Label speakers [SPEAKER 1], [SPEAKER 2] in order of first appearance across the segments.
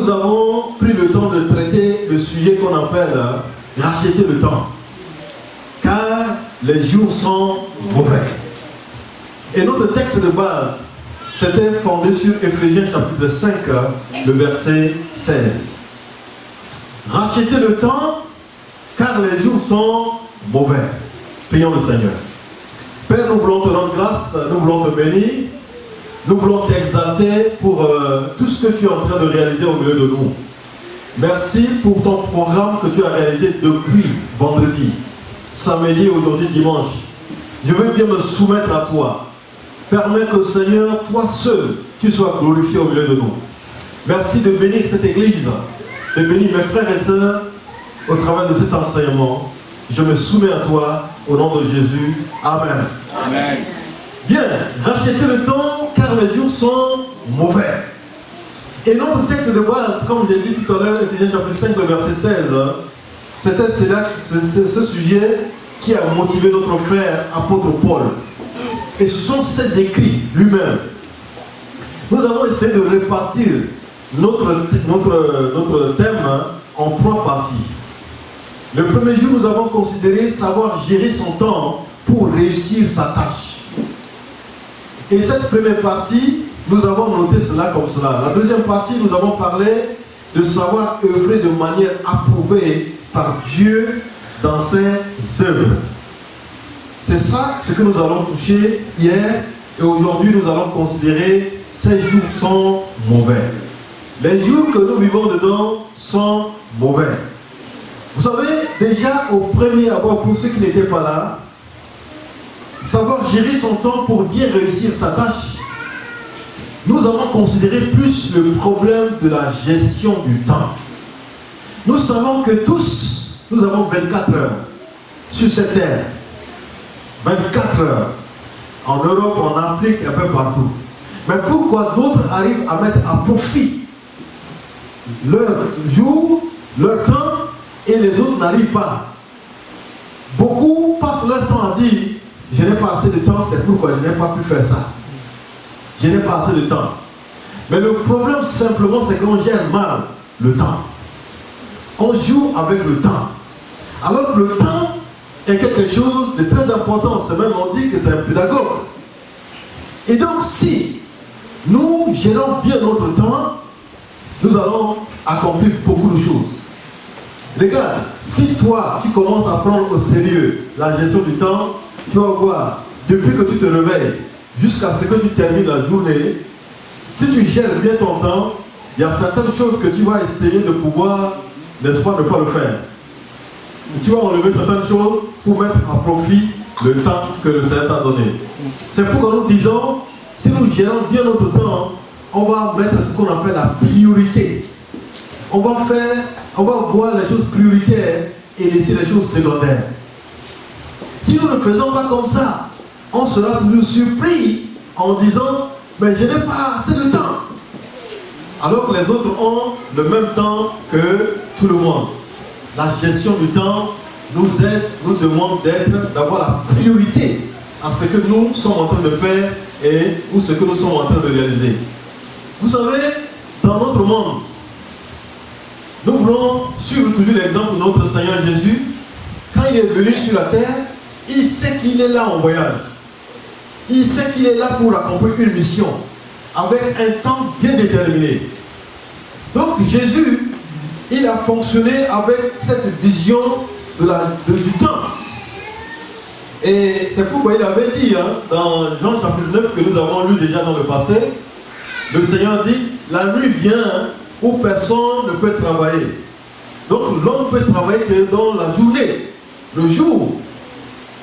[SPEAKER 1] nous avons pris le temps de traiter le sujet qu'on appelle racheter le temps. Car les jours sont mauvais. Et notre texte de base, c'était fondé sur Éphésiens chapitre 5, le verset 16. Racheter le temps, car les jours sont mauvais. Prions le Seigneur. Père, nous voulons te rendre grâce, nous voulons te bénir, nous voulons t'exalter pour tout ce que tu es en train de réaliser au milieu de nous. Merci pour ton programme que tu as réalisé depuis vendredi, samedi, aujourd'hui, dimanche. Je veux bien me soumettre à toi. Permets que, Seigneur, toi seul, tu sois glorifié au milieu de nous. Merci de bénir cette église, de bénir mes frères et sœurs au travers de cet enseignement. Je me soumets à toi au nom de Jésus. Amen.
[SPEAKER 2] Amen.
[SPEAKER 1] Bien, rachetez le temps car les jours sont mauvais. Et notre texte de base, comme j'ai dit tout à l'heure, Éphésiens chapitre 5, le verset 16, c'était ce sujet qui a motivé notre frère apôtre Paul. Et ce sont ses écrits lui-même. Nous avons essayé de répartir notre thème en 3 parties. Le premier jour, nous avons considéré savoir gérer son temps pour réussir sa tâche. Et cette première partie, nous avons noté cela comme cela. La deuxième partie, nous avons parlé de savoir œuvrer de manière approuvée par Dieu dans ses œuvres. C'est ça ce que nous allons toucher hier. Et aujourd'hui, nous allons considérer ces jours sont mauvais. Les jours que nous vivons dedans sont mauvais. Vous savez, déjà au premier abord, pour ceux qui n'étaient pas là, savoir gérer son temps pour bien réussir sa tâche, nous avons considéré plus le problème de la gestion du temps. Nous savons que tous, nous avons 24 heures sur cette terre. 24 heures. En Europe, en Afrique, un peu partout. Mais pourquoi d'autres arrivent à mettre à profit leur jour, leur temps, et les autres n'arrivent pas? Beaucoup passent leur temps à dire je n'ai pas assez de temps, c'est pourquoi je n'ai pas pu faire ça. Je n'ai pas assez de temps. Mais le problème simplement, c'est qu'on gère mal le temps. On joue avec le temps. Alors que le temps est quelque chose de très important. C'est même, on dit que c'est un pédagogue. Et donc, si nous gérons bien notre temps, nous allons accomplir beaucoup de choses. Regarde, si toi, tu commences à prendre au sérieux la gestion du temps, tu vas voir, depuis que tu te réveilles jusqu'à ce que tu termines la journée, si tu gères bien ton temps, il y a certaines choses que tu vas essayer de pouvoir, n'est-ce pas, ne pas le faire. Tu vas enlever certaines choses pour mettre à profit le temps que le Seigneur t'a donné. C'est pourquoi nous disons, si nous gérons bien notre temps, on va mettre ce qu'on appelle la priorité. On va voir les choses prioritaires et laisser les choses secondaires. Si nous ne faisons pas comme ça, on sera toujours surpris en disant mais je n'ai pas assez de temps. Alors que les autres ont le même temps que tout le monde. La gestion du temps nous aide, nous demande d'avoir la priorité à ce que nous sommes en train de faire ou ce que nous sommes en train de réaliser. Vous savez, dans notre monde, nous voulons suivre toujours l'exemple de notre Seigneur Jésus. Quand il est venu sur la terre, il sait qu'il est là en voyage. Il sait qu'il est là pour accomplir une mission avec un temps bien déterminé. Donc Jésus, il a fonctionné avec cette vision du temps. Et c'est pourquoi il avait dit dans Jean chapitre 9 que nous avons lu déjà dans le passé, le Seigneur dit, la nuit vient où personne ne peut travailler. Donc l'homme peut travailler que dans la journée, le jour.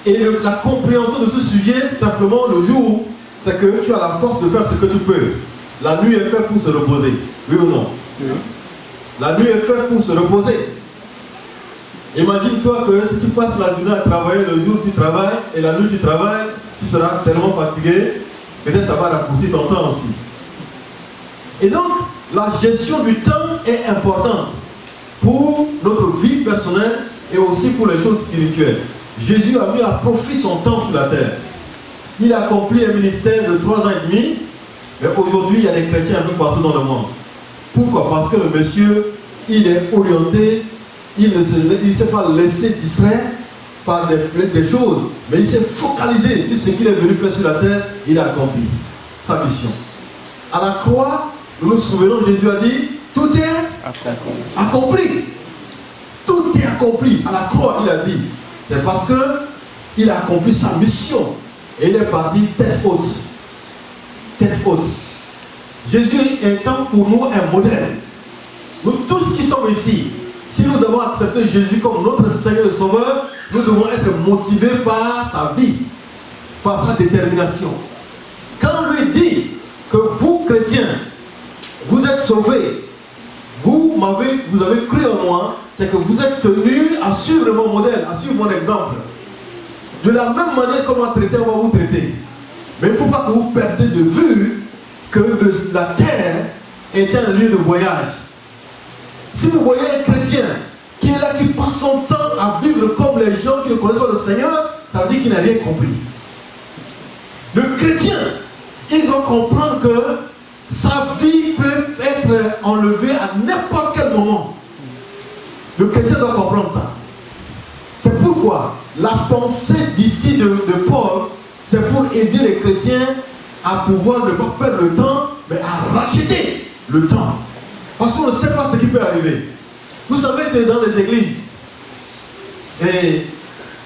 [SPEAKER 1] Et la compréhension de ce sujet, simplement le jour, c'est que tu as la force de faire ce que tu peux. La nuit est faite pour se reposer. Oui ou non? Oui. La nuit est faite pour se reposer. Imagine-toi que si tu passes la journée à travailler, le jour tu travailles et la nuit tu travailles, tu seras tellement fatigué, peut-être ça va raccourcir ton temps aussi. Et donc, la gestion du temps est importante pour notre vie personnelle et aussi pour les choses spirituelles. Jésus a mis à profit son temps sur la terre. Il a accompli un ministère de 3 ans et demi, mais aujourd'hui il y a des chrétiens un peu partout dans le monde. Pourquoi? Parce que le monsieur, il est orienté, il ne s'est pas laissé distraire par des choses, mais il s'est focalisé sur ce qu'il est venu faire sur la terre, il a accompli sa mission. À la croix, nous nous souvenons, Jésus a dit, tout est accompli. Tout est accompli. À la croix, il a dit, c'est parce qu'il a accompli sa mission. Et il est parti tête haute. Tête haute. Jésus étant pour nous un modèle. Nous tous qui sommes ici, si nous avons accepté Jésus comme notre Seigneur et Sauveur, nous devons être motivés par sa vie, par sa détermination. Quand on lui dit que vous, chrétiens, vous êtes sauvés, vous avez cru en moi, c'est que vous êtes tenus à suivre mon modèle, à suivre mon exemple. De la même manière qu'on m'a traité, on va vous traiter. Mais il ne faut pas que vous perdiez de vue que la terre est un lieu de voyage. Si vous voyez un chrétien qui est là, qui passe son temps à vivre comme les gens qui ne connaissent pas le Seigneur, ça veut dire qu'il n'a rien compris. Le chrétien, il doit comprendre que sa vie peut être enlevée à n'importe quel moment. Le chrétien doit comprendre ça. C'est pourquoi la pensée d'ici de Paul, c'est pour aider les chrétiens à pouvoir ne pas perdre le temps, mais à racheter le temps. Parce qu'on ne sait pas ce qui peut arriver. Vous savez que dans les églises,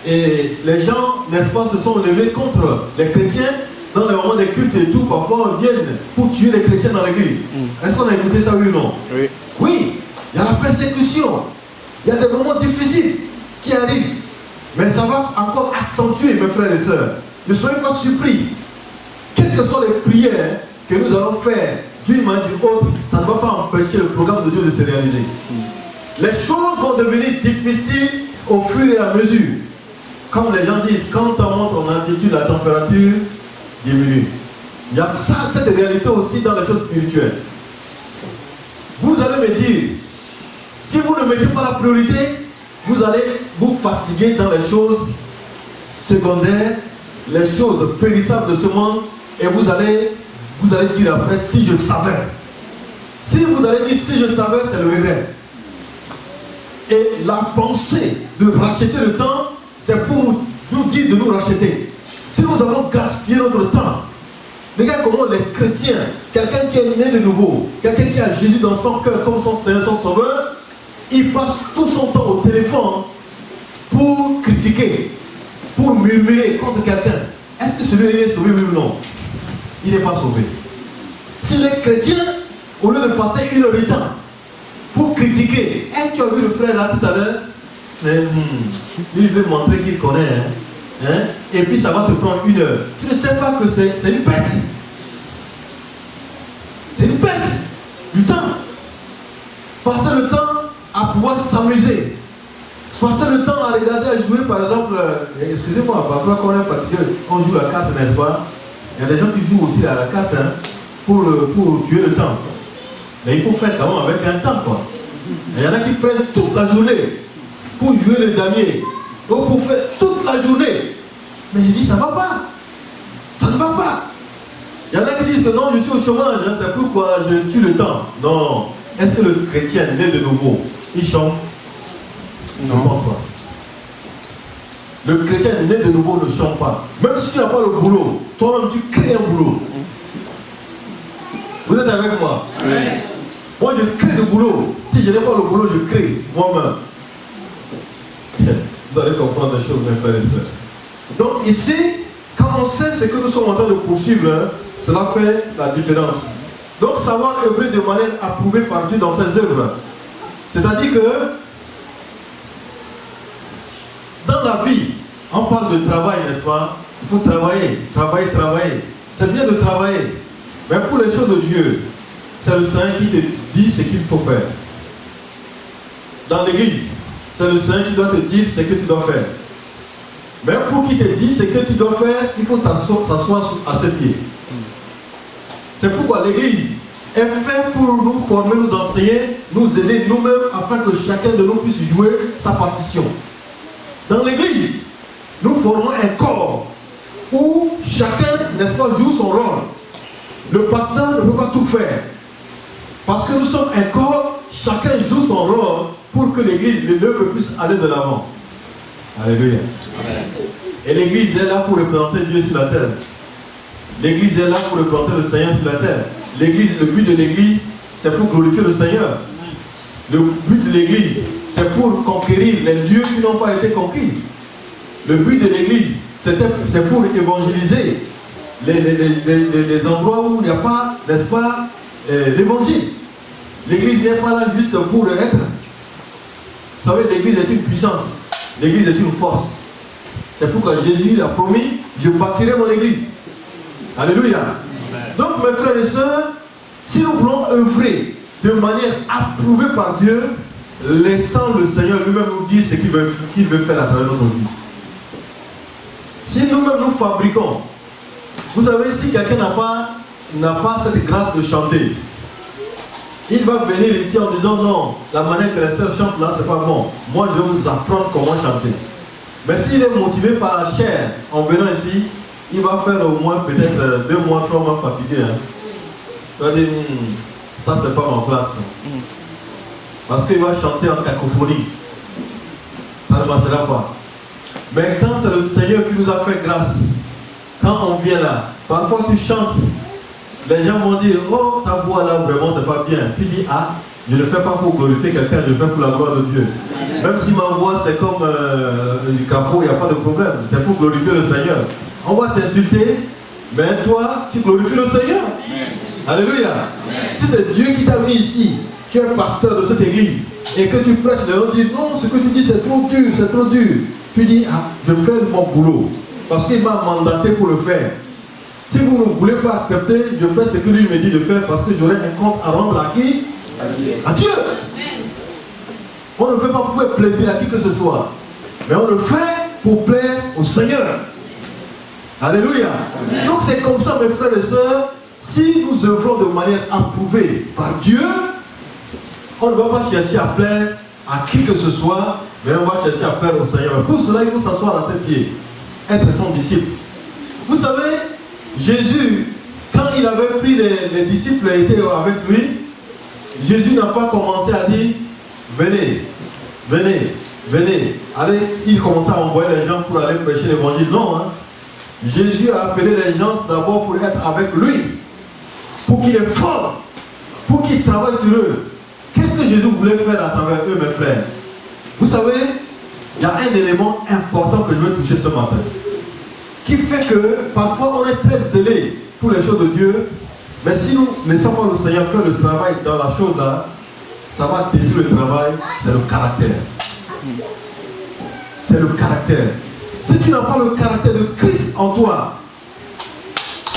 [SPEAKER 1] et les gens, n'est-ce pas, se sont levés contre les chrétiens dans les moments des cultes et tout. Parfois, on vient pour tuer les chrétiens dans l'église. Est-ce qu'on a écouté ça, oui ou non? Oui. Oui, il y a la persécution. Il y a des moments difficiles qui arrivent. Mais ça va encore accentuer, mes frères et sœurs. Ne soyez pas surpris. Quelles que soient les prières que nous allons faire d'une manière ou d'une autre, ça ne va pas empêcher le programme de Dieu de se réaliser. Les choses vont devenir difficiles au fur et à mesure. Comme les gens disent, quand on monte en altitude, la température diminue. Il y a ça, cette réalité aussi dans les choses spirituelles. Vous allez me dire, si vous ne mettez pas la priorité, vous allez vous fatiguer dans les choses secondaires, les choses périssables de ce monde, et vous allez dire après, si je savais. Si vous allez dire, si je savais, c'est le regret. Et la pensée de racheter le temps, c'est pour nous dire de nous racheter. Si nous avons gaspillé notre temps, regarde comment les chrétiens, quelqu'un qui est né de nouveau, quelqu'un qui a Jésus dans son cœur comme son Seigneur, son Sauveur, il passe tout son temps au téléphone pour critiquer, pour murmurer contre quelqu'un. Est-ce que celui-là est sauvé, oui ou non? Il n'est pas sauvé. Si les chrétiens, au lieu de passer une heure de temps pour critiquer, est-ce que tu as vu le frère là tout à l'heure? Lui, il veut montrer qu'il connaît. Et puis ça va te prendre une heure. Tu ne sais pas que c'est une perte. C'est une perte du temps. Passer le temps à pouvoir s'amuser. Passer le temps à regarder, à jouer, par exemple, excusez-moi, parfois quand on est fatigué, on joue la carte, n'est-ce pas? Il y a des gens qui jouent aussi à la carte pour tuer le temps. Mais il faut faire quand même avec un temps, quoi. Il y en a qui prennent toute la journée pour jouer le damier, donc pour faire toute la journée. Mais je dis, ça ne va pas. Ça ne va pas. Il y en a qui disent que non, je suis au chômage, c'est pourquoi je tue le temps. Non. Est-ce que le chrétien né de nouveau, il chante? Non. Je ne pense pas. Le chrétien né de nouveau ne chante pas. Même si tu n'as pas le boulot, toi-même tu crées un boulot. Vous êtes avec moi? Oui. Moi je crée le boulot. Si je n'ai pas le boulot, je crée moi-même. Vous allez comprendre des choses, mes frères et sœurs. Donc ici, quand on sait ce que nous sommes en train de poursuivre, cela fait la différence. Donc savoir œuvrer de manière approuvée par Dieu dans ses œuvres. C'est-à-dire que dans la vie, on parle de travail, n'est-ce pas? Il faut travailler, travailler. C'est bien de travailler. Mais pour les choses de Dieu, c'est le Seigneur qui te dit ce qu'il faut faire. Dans l'église, c'est le Seigneur qui doit te dire ce que tu dois faire. Mais pour qu'il te dise ce que tu dois faire, il faut s'asseoir à ses pieds. C'est pourquoi l'église est faite pour nous former, nous enseigner, nous aider nous-mêmes afin que chacun de nous puisse jouer sa partition. Dans l'église, nous formons un corps où chacun, n'est-ce pas, joue son rôle. Le pasteur ne peut pas tout faire. Parce que nous sommes un corps, chacun joue son rôle pour que l'église, l'œuvre puisse aller de l'avant. Alléluia. Amen. Et l'église est là pour représenter Dieu sur la terre. L'église est là pour représenter le Seigneur sur la terre. L'église, le but de l'église, c'est pour glorifier le Seigneur. Le but de l'église, c'est pour conquérir les lieux qui n'ont pas été conquis. Le but de l'église, c'est pour évangéliser les endroits où il n'y a pas, n'est-ce pas, l'évangile. L'église n'est pas là juste pour être. Vous savez, l'église est une puissance. L'église est une force. C'est pourquoi Jésus a promis, je bâtirai mon église. Alléluia. Amen. Donc mes frères et sœurs, si nous voulons œuvrer de manière approuvée par Dieu, laissant le Seigneur lui-même nous dire ce qu'il veut faire à travers notre vie. Si nous-mêmes nous fabriquons, vous savez, si quelqu'un n'a pas cette grâce de chanter, il va venir ici en disant non, la manière que les sœurs chantent là, c'est pas bon. Moi, je vais vous apprendre comment chanter. Mais s'il est motivé par la chair, en venant ici, il va faire au moins peut-être 2 mois, 3 mois fatigué. Hein. Il va dire, ça c'est pas ma place. Parce qu'il va chanter en cacophonie. Ça ne marchera pas. Mais quand c'est le Seigneur qui nous a fait grâce, quand on vient là, parfois tu chantes, les gens vont dire, oh ta voix là vraiment c'est pas bien. Tu dis, ah, je ne le fais pas pour glorifier quelqu'un, je le fais pour la gloire de Dieu. Même si ma voix c'est comme du capot, il n'y a pas de problème. C'est pour glorifier le Seigneur. On va t'insulter, mais toi, tu glorifies le Seigneur. Amen. Alléluia. Amen. Si c'est Dieu qui t'a mis ici, tu es pasteur de cette église, et que tu prêches, les gens disent, non, ce que tu dis c'est trop dur, c'est trop dur. Tu dis, ah, je fais mon boulot, parce qu'il m'a mandaté pour le faire. Si vous ne voulez pas accepter, je fais ce que lui me dit de faire, parce que j'aurai un compte à rendre à qui? À Dieu. On ne fait pas pour faire plaisir à qui que ce soit, mais on le fait pour plaire au Seigneur. Alléluia. Amen. Donc c'est comme ça, mes frères et sœurs, si nous œuvrons de manière approuvée par Dieu, on ne va pas chercher à plaire à qui que ce soit, mais on va chercher à plaire au Seigneur. Pour cela, il faut s'asseoir à ses pieds, être son disciple. Vous savez, Jésus, quand il avait pris les disciples et étaient avec lui, Jésus n'a pas commencé à dire, venez, venez, venez. Allez, il commençait à envoyer les gens pour aller prêcher l'évangile. Non, hein. Jésus a appelé les gens d'abord pour être avec lui, pour qu'il est fort, pour qu'il travaille sur eux. Qu'est-ce que Jésus voulait faire à travers eux, mes frères? Vous savez, il y a un élément important que je veux toucher ce matin, qui fait que parfois on est très zélé pour les choses de Dieu, mais si nous ne laissons pas le Seigneur faire le travail dans la chose là, ça va détruire le travail, c'est le caractère. C'est le caractère. Si tu n'as pas le caractère de Christ en toi,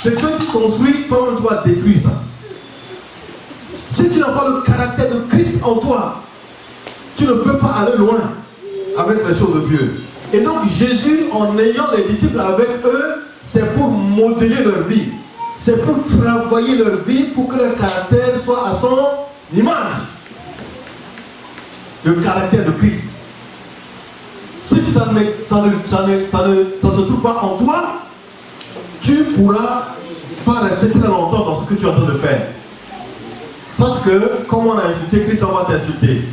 [SPEAKER 1] ce que tu construis, toi-même tu vas détruire ça. Si tu n'as pas le caractère de Christ en toi, tu ne peux pas aller loin avec les choses de Dieu. Et donc Jésus, en ayant les disciples avec eux, c'est pour modeler leur vie. C'est pour travailler leur vie pour que leur caractère soit à son image. Le caractère de Christ. Si ça ne se trouve pas en toi, tu ne pourras pas rester très longtemps dans ce que tu es en train de faire. Sache que, comme on a insulté Christ, on va t'insulter.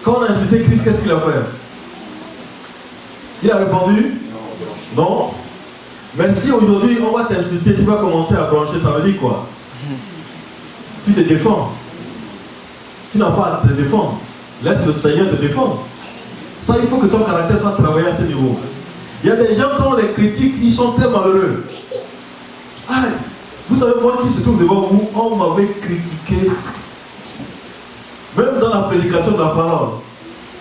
[SPEAKER 1] Quand on a insulté Christ, qu'est-ce qu'il a fait? Il a répondu? Non. Mais si aujourd'hui on va t'insulter, tu vas commencer à brancher, ça veut dire quoi? Tu te défends. Tu n'as pas à te défendre. Laisse le Seigneur te défendre. Ça, il faut que ton caractère soit travaillé à ce niveau. Il y a des gens, quand on les critique, ils sont très malheureux. Ah, vous savez, moi qui se trouve devant vous, on m'avait critiqué. Même dans la prédication de la parole.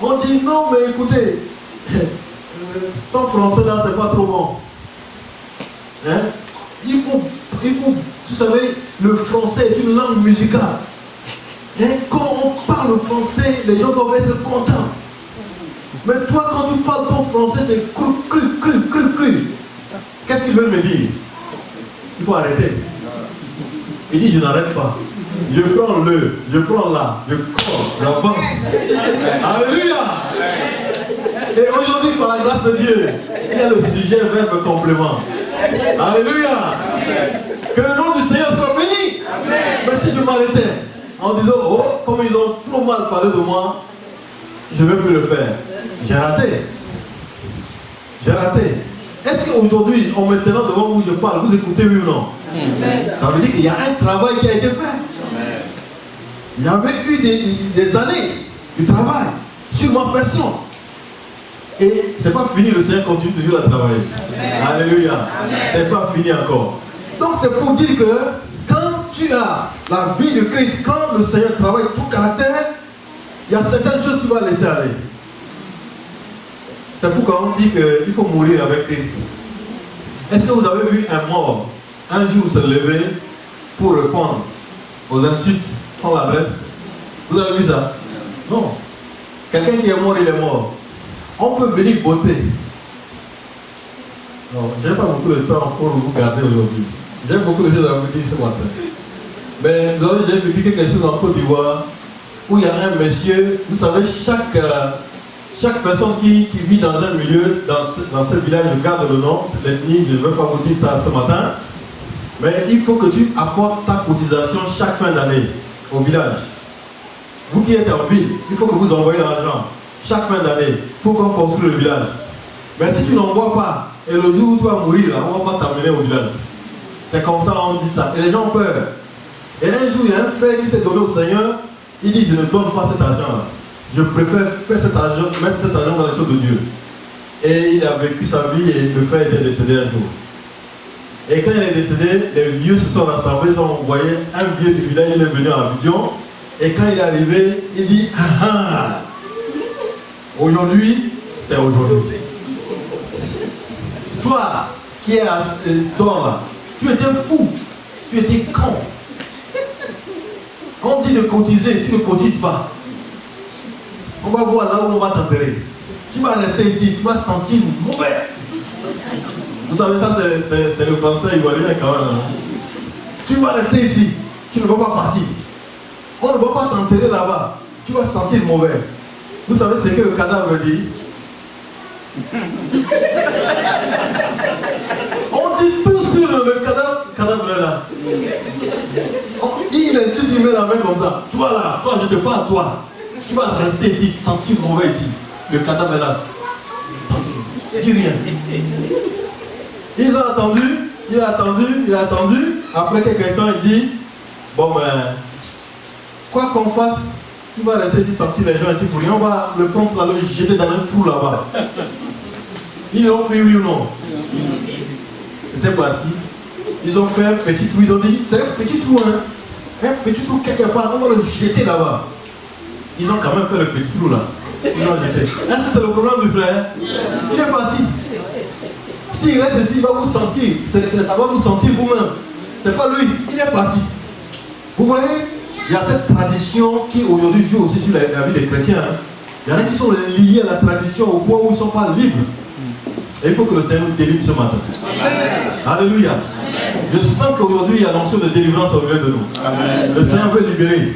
[SPEAKER 1] On dit, non, mais écoutez, ton français là, c'est pas trop bon. Hein? Il faut, vous savez, le français est une langue musicale. Hein? Quand on parle français, les gens doivent être contents. Mais toi, quand tu parles ton français, c'est cru. Qu'est-ce qu'ils veulent me dire? Il faut arrêter. Il dit, je n'arrête pas. Je prends le, je prends là, je cours, j'avance. Alléluia. Et aujourd'hui, par la grâce de Dieu, il y a le sujet verbe complément. Alléluia. Que le nom du Seigneur soit béni. Mais si je m'arrêtais, en disant, oh, comme ils ont trop mal parlé de moi, je ne vais plus le faire. J'ai raté. J'ai raté. Est-ce qu'aujourd'hui, en maintenant devant vous, je parle, vous écoutez oui ou non? Ça veut dire qu'il y a un travail qui a été fait. Il y avait eu des années de travail sur ma personne. Et ce n'est pas fini, le Seigneur continue toujours à travailler. Alléluia. Ce n'est pas fini encore. Donc c'est pour dire que quand tu as la vie de Christ, quand le Seigneur travaille ton caractère, il y a certaines choses que tu vas laisser aller. C'est pourquoi on dit qu'il faut mourir avec Christ. Est-ce que vous avez vu un mort un jour se lever pour répondre aux insultes qu'on l'adresse? Vous avez vu ça? Non. Quelqu'un qui est mort, il est mort. On peut venir voter. Non, je n'ai pas beaucoup de temps pour vous garder aujourd'hui. J'ai beaucoup de choses à vous dire ce matin. Mais j'ai vécu quelque chose en Côte d'Ivoire où il y a un monsieur, vous savez, chaque personne qui vit dans un milieu, dans ce village, je garde le nom, l'ethnie, je ne veux pas vous dire ça ce matin, mais il faut que tu apportes ta cotisation chaque fin d'année au village. Vous qui êtes en ville, il faut que vous envoyez l'argent chaque fin d'année pour qu'on construise le village. Mais si tu n'envoies pas, et le jour où tu vas mourir, on ne va pas t'amener au village. C'est comme ça on dit ça. Et les gens ont peur. Et un jour, il y a un frère qui s'est donné au Seigneur. Il dit, je ne donne pas cet argent-là. Je préfère faire cet argent, mettre cet argent dans les choses de Dieu. Et il a vécu sa vie et le frère était décédé un jour. Et quand il est décédé, les vieux se sont rassemblés, ils ont envoyé un vieux du village, il est venu à Abidjan. Et quand il est arrivé, il dit, ah ah, aujourd'hui, c'est aujourd'hui. Toi qui es dehors là, tu étais fou, tu étais con. Quand on dit de cotiser, tu ne cotises pas. On va voir là où on va t'enterrer. Tu vas rester ici, tu vas sentir mauvais. Vous savez, ça c'est le français ivoirien quand même. Tu vas rester ici, tu ne vas pas partir. On ne va pas t'enterrer là-bas, tu vas sentir mauvais. Vous savez ce que le cadavre dit? On dit tout sur le cadavre là. Il est il met la main comme ça. Toi là, toi je te parle, toi. Tu vas rester ici, sentir mauvais ici. Le cadavre est là. Dis rien. Ils ont attendu, il a attendu. Après quelques temps, il dit, bon ben, quoi qu'on fasse, tu vas rester ici, sentir les gens ici pour rien. On va le prendre pour aller le jeter dans un trou là-bas. Ils l'ont pris, oui ou non? C'était parti. Ils ont fait un petit trou, ils ont dit, c'est un petit trou, hein. Un petit trou quelque part, on va le jeter là-bas. Ils ont quand même fait le petit trou là. Ils l'ont jeté. Est-ce que c'est le problème du frère? Il est parti. S'il reste ici, il va vous sentir. Ça va vous sentir vous-même. C'est pas lui, il est parti. Vous voyez, il y a cette tradition qui aujourd'hui joue aussi sur la vie des chrétiens. Il y en a qui sont liés à la tradition au point où ils ne sont pas libres. Et il faut que le Seigneur nous délivre ce matin. Amen. Alléluia. Amen. Je sens qu'aujourd'hui il y a l'onction de délivrance au milieu de nous. Amen. Le Seigneur veut libérer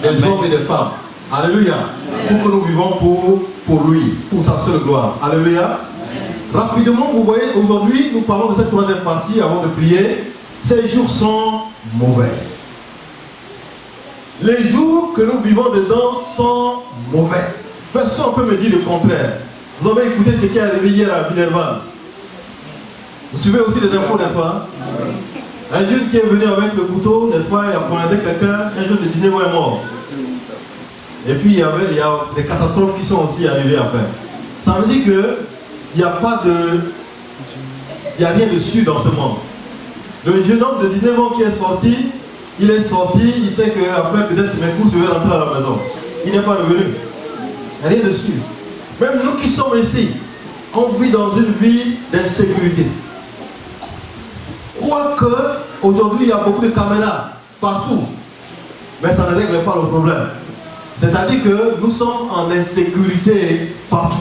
[SPEAKER 1] des hommes et des femmes. Alléluia. Amen. Pour que nous vivons pour lui, pour sa seule gloire. Alléluia. Amen. Rapidement, vous voyez, aujourd'hui, nous parlons de cette troisième partie avant de prier. Ces jours sont mauvais. Les jours que nous vivons dedans sont mauvais. Personne ne peut me dire le contraire. Vous avez écouté ce qui est arrivé hier à Villerban. Vous suivez aussi les infos, n'est-ce pas? Un jeune qui est venu avec le couteau, n'est-ce pas, il a poignardé quelqu'un, un jeune de 19 ans est mort. Et puis il y a des catastrophes qui sont aussi arrivées après. Ça veut dire qu'il n'y a pas de... Il n'y a rien de sûr dans ce monde. Le jeune homme de 19 ans qui est sorti, il sait qu'après peut-être mes coups, je vais rentrer à la maison. Il n'est pas revenu. Il n'y a rien de sûr. Même nous qui sommes ici, on vit dans une vie d'insécurité. Quoique, aujourd'hui, il y a beaucoup de caméras partout. Mais ça ne règle pas le problème. C'est-à-dire que nous sommes en insécurité partout.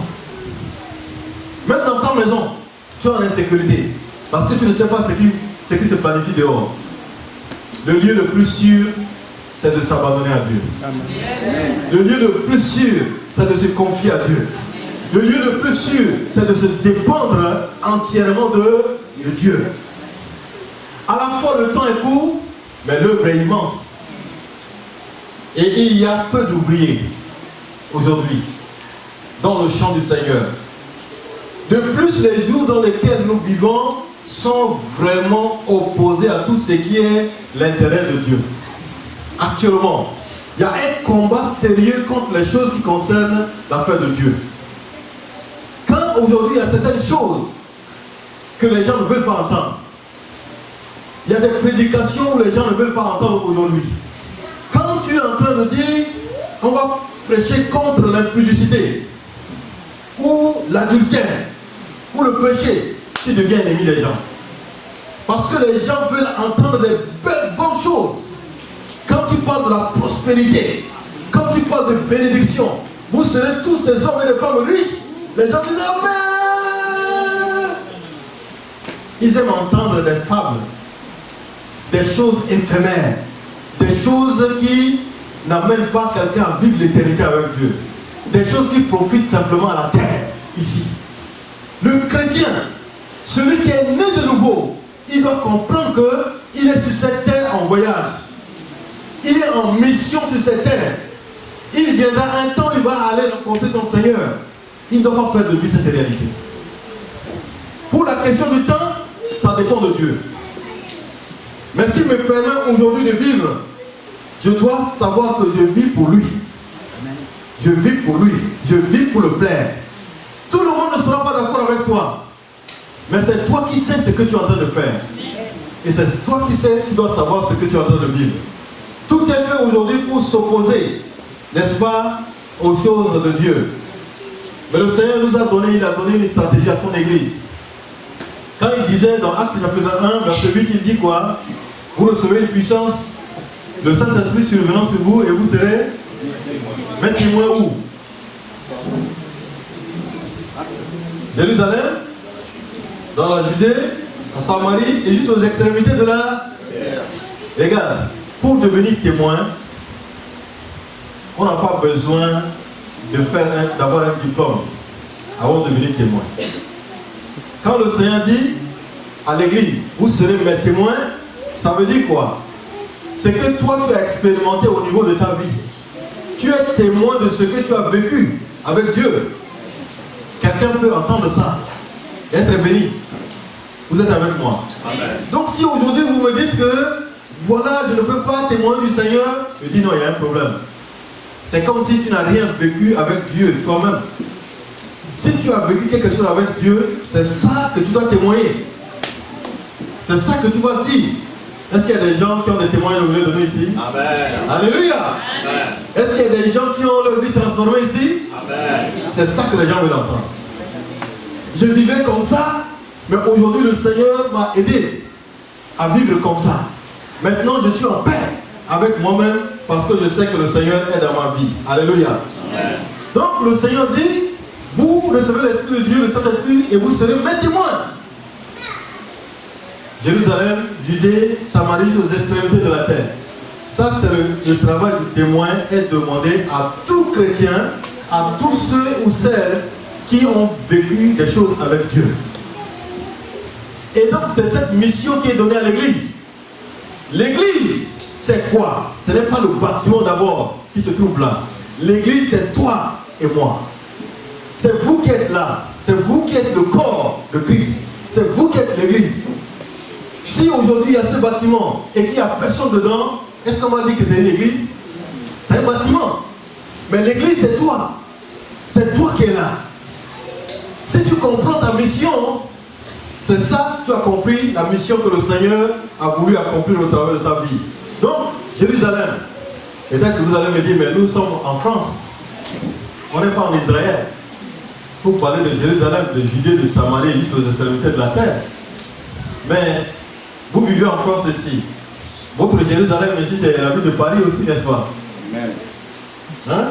[SPEAKER 1] Même dans ta maison, tu es en insécurité. Parce que tu ne sais pas ce qui se planifie dehors. Le lieu le plus sûr, c'est de s'abandonner à Dieu. Amen. Le lieu le plus sûr, c'est de se confier à Dieu. Le lieu le plus sûr, c'est de se dépendre entièrement de Dieu. À la fois, le temps est court, mais l'œuvre est immense. Et il y a peu d'ouvriers aujourd'hui dans le champ du Seigneur. De plus, les jours dans lesquels nous vivons sont vraiment opposés à tout ce qui est l'intérêt de Dieu. Actuellement, il y a un combat sérieux contre les choses qui concernent l'affaire de Dieu. Quand aujourd'hui il y a certaines choses que les gens ne veulent pas entendre, il y a des prédications où les gens ne veulent pas entendre aujourd'hui. Quand tu es en train de dire on va prêcher contre l'impudicité ou l'adultère ou le péché, tu deviens ennemi des gens. Parce que les gens veulent entendre des belles bonnes choses. Quand tu parles de la prospérité, quand tu parles de bénédiction, vous serez tous des hommes et des femmes riches. Les gens disent Amen. Ils aiment entendre des fables, des choses éphémères, des choses qui n'amènent pas quelqu'un à vivre l'éternité avec Dieu, des choses qui profitent simplement à la terre, ici. Le chrétien, celui qui est né de nouveau, il doit comprendre qu'il est sur cette terre en voyage. Il est en mission sur cette terre. Il viendra un temps, il va aller rencontrer son Seigneur. Il ne doit pas perdre de vue cette réalité. Pour la question du temps, ça dépend de Dieu. Mais s'il me permet aujourd'hui de vivre, je dois savoir que je vis pour lui. Je vis pour lui. Je vis pour le plaire. Tout le monde ne sera pas d'accord avec toi. Mais c'est toi qui sais ce que tu es en train de faire. Et c'est toi qui sais, qui dois savoir ce que tu es en train de vivre. Tout est fait aujourd'hui pour s'opposer, n'est-ce pas, aux choses de Dieu. Mais le Seigneur nous a donné, il a donné une stratégie à son église. Quand il disait dans Actes chapitre 1, verset 8, il dit quoi? Vous recevez une puissance, le Saint-Esprit survenant sur vous et vous serez mes témoins où? Jérusalem, dans la Judée, en Samarie et juste aux extrémités de la terre. Regarde, pour devenir témoin, on n'a pas besoin d'avoir un diplôme avant de devenir témoin. Quand le Seigneur dit à l'église, vous serez mes témoins, ça veut dire quoi? C'est que toi tu as expérimenté au niveau de ta vie. Tu es témoin de ce que tu as vécu avec Dieu. Quelqu'un peut entendre ça et être béni. Vous êtes avec moi. Amen. Donc si aujourd'hui vous me dites que voilà, je ne peux pas témoigner du Seigneur, je dis non, il y a un problème. C'est comme si tu n'as rien vécu avec Dieu toi-même. Si tu as vécu quelque chose avec Dieu, c'est ça que tu dois témoigner. C'est ça que tu dois dire. Est-ce qu'il y a des gens qui ont des témoignages de donner ici? Amen. Alléluia. Amen. Est-ce qu'il y a des gens qui ont leur vie transformée ici? Amen. C'est ça que les gens veulent entendre. Je vivais comme ça, mais aujourd'hui le Seigneur m'a aidé à vivre comme ça. Maintenant je suis en paix avec moi-même parce que je sais que le Seigneur est dans ma vie. Alléluia. Amen. Donc le Seigneur dit, vous recevez l'Esprit de Dieu, le Saint-Esprit, et vous serez mes témoins. Jérusalem, Judée, Samarie, aux extrémités de la terre. Ça, c'est le travail du témoin, est demandé à tout chrétien, à tous ceux ou celles qui ont vécu des choses avec Dieu. Et donc, c'est cette mission qui est donnée à l'Église. L'Église, c'est quoi? Ce n'est pas le bâtiment d'abord qui se trouve là. L'Église, c'est toi et moi. C'est vous qui êtes là. C'est vous qui êtes le corps de Christ. C'est vous qui êtes l'Église. Si aujourd'hui il y a ce bâtiment et qu'il n'y a personne dedans, est-ce qu'on va dire que c'est une église? C'est un bâtiment. Mais l'église c'est toi. C'est toi qui es là. Si tu comprends ta mission, c'est ça que tu as compris, la mission que le Seigneur a voulu accomplir au travers de ta vie. Donc, Jérusalem. Peut-être que vous allez me dire, mais nous sommes en France. On n'est pas en Israël. Pour parler de Jérusalem, de Judée, de Samarie, juste aux extrémités de la terre. Mais vous vivez en France ici. Votre Jérusalem ici, c'est la ville de Paris aussi, n'est-ce pas? Hein?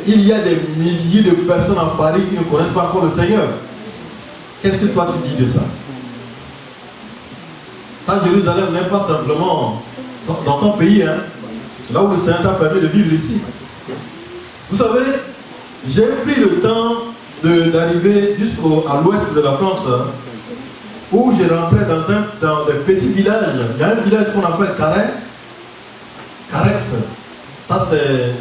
[SPEAKER 1] Il y a des milliers de personnes en Paris qui ne connaissent pas encore le Seigneur. Qu'est-ce que toi tu dis de ça? Ta Jérusalem n'est pas simplement dans ton pays, hein? Là où le Seigneur t'a permis de vivre ici. Vous savez, j'ai pris le temps d'arriver jusqu'à l'ouest de la France, où je rentrais dans des petits villages. Il y a un village qu'on appelle Carex. Ça c'est